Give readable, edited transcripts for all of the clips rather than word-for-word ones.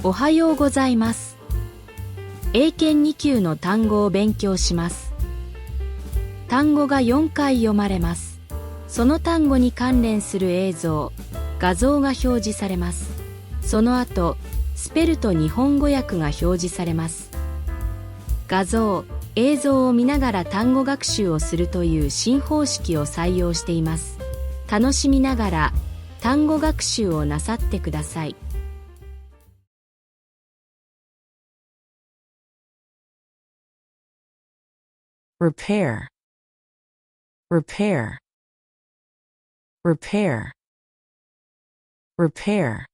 おはようございます。英検2級の単語を勉強します。単語が4回読まれます。その単語に関連する映像、画像が表示されます。その後、スペルと日本語訳が表示されます。画像、映像を見ながら単語学習をするという新方式を採用しています。楽しみながら単語学習をなさってください。repair, repair, repair, repair,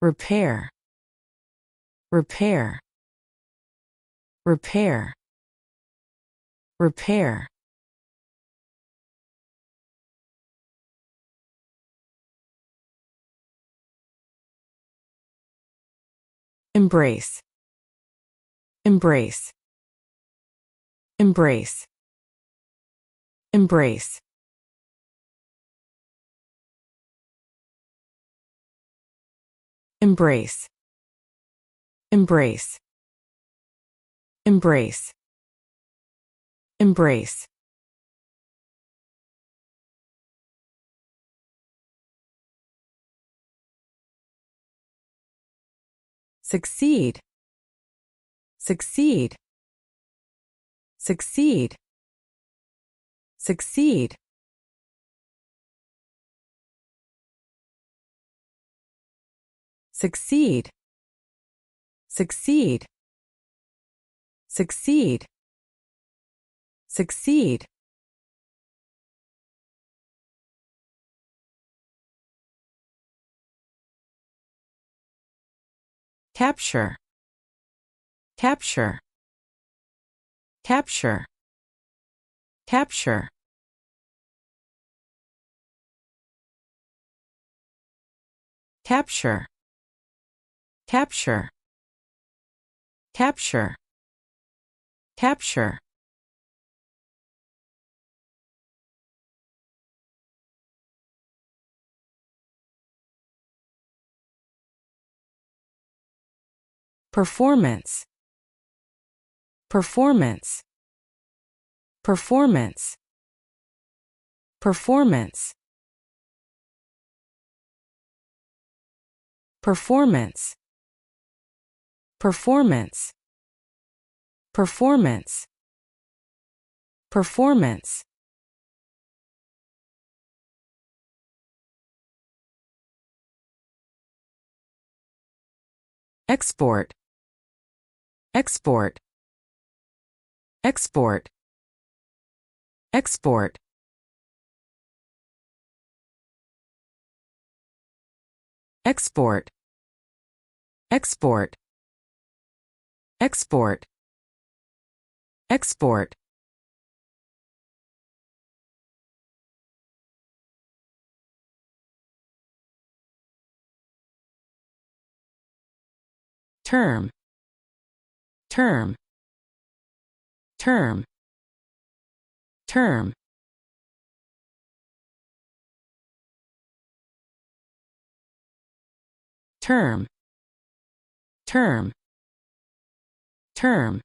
repair, repair, repair, repair, embrace, embrace, embrace, embrace, embrace, embrace, embrace, embrace, succeed, succeed, succeed, succeed, succeed, succeed, succeed, succeed, capture, capture, capture, capture, capture, capture, capture, capture, performance, performance, performance, performance, performance, performance, performance, performance, export, export, export, export, export, export, export, export, term, term, term, term, term, term, term,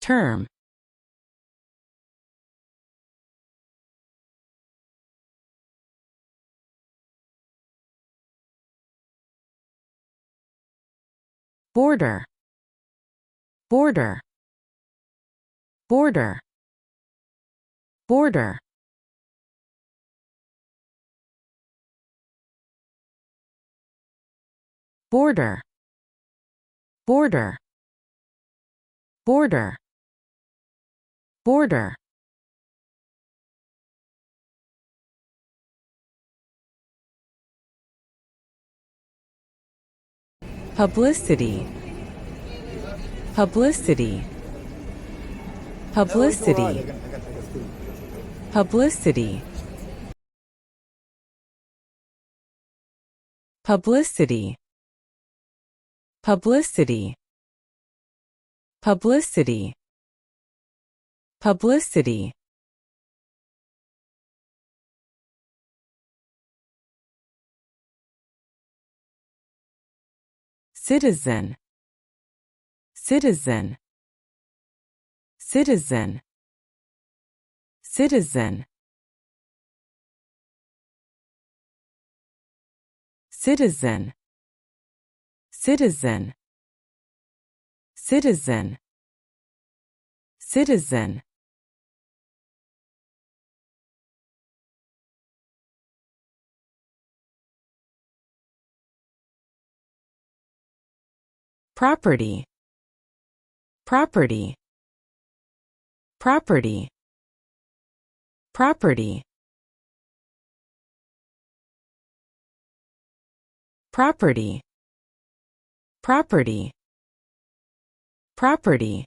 term, border, border, border, border, border, border, border, border, publicity, publicity, publicity, publicity, publicity, publicity, publicity, publicity, citizen, citizen, citizen, citizen, citizen, citizen, citizen, citizen. Property, property, property, property, property, property, property,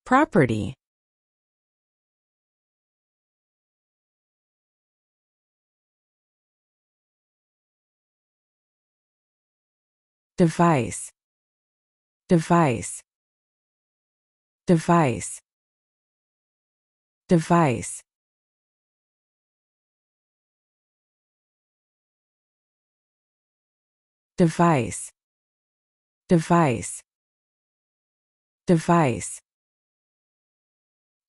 property. Device, device, device, device, device, device, device,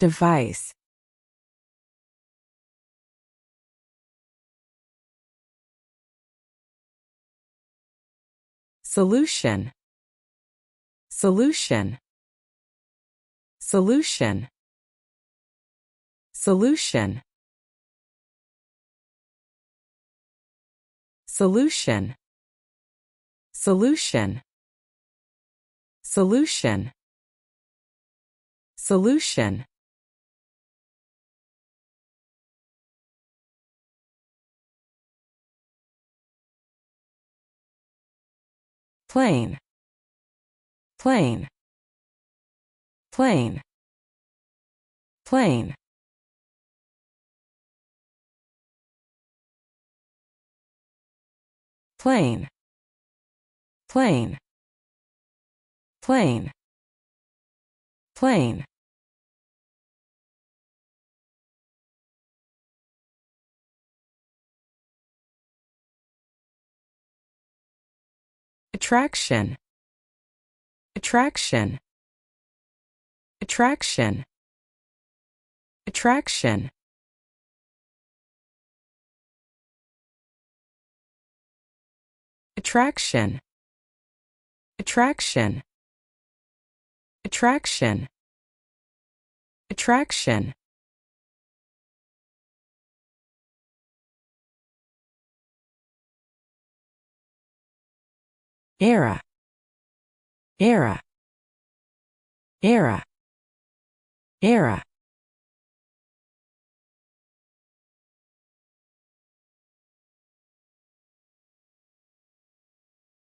device. Solution, solution, solution, solution, solution, solution, solution, solution. Plane, plane, plane, plane, plane, plane, plane, plane. Attraction, attraction, attraction, attraction, attraction, attraction, attraction, attraction. Era, era, era, era.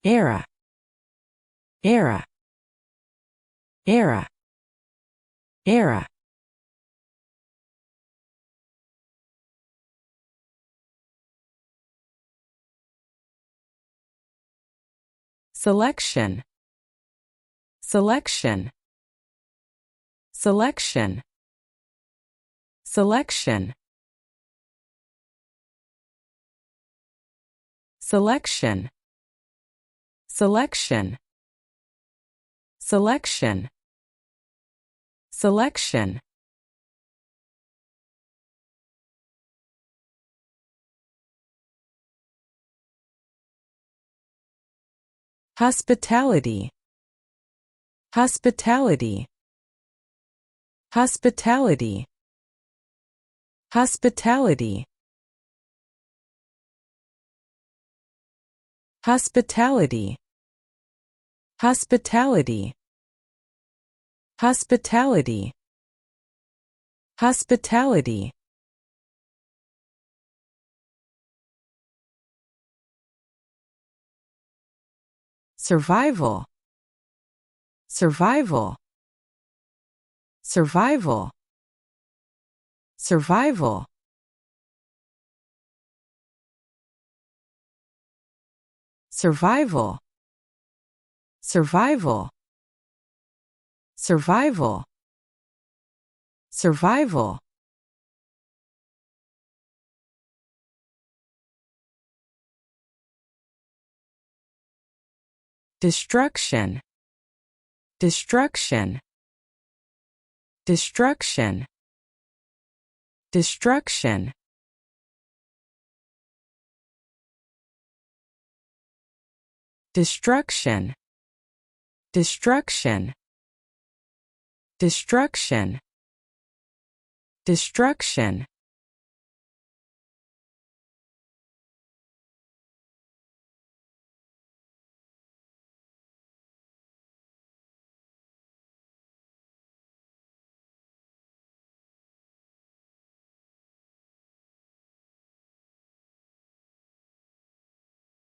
Era, era, era, era. Selection, selection, selection, selection, selection, selection, selection, selection. Hospitality, hospitality, hospitality, hospitality, hospitality, hospitality, hospitality, hospitality. Survival, survival, survival, survival, survival, survival, survival, survival. destruction, destruction, destruction, destruction, destruction, destruction, destruction, destruction,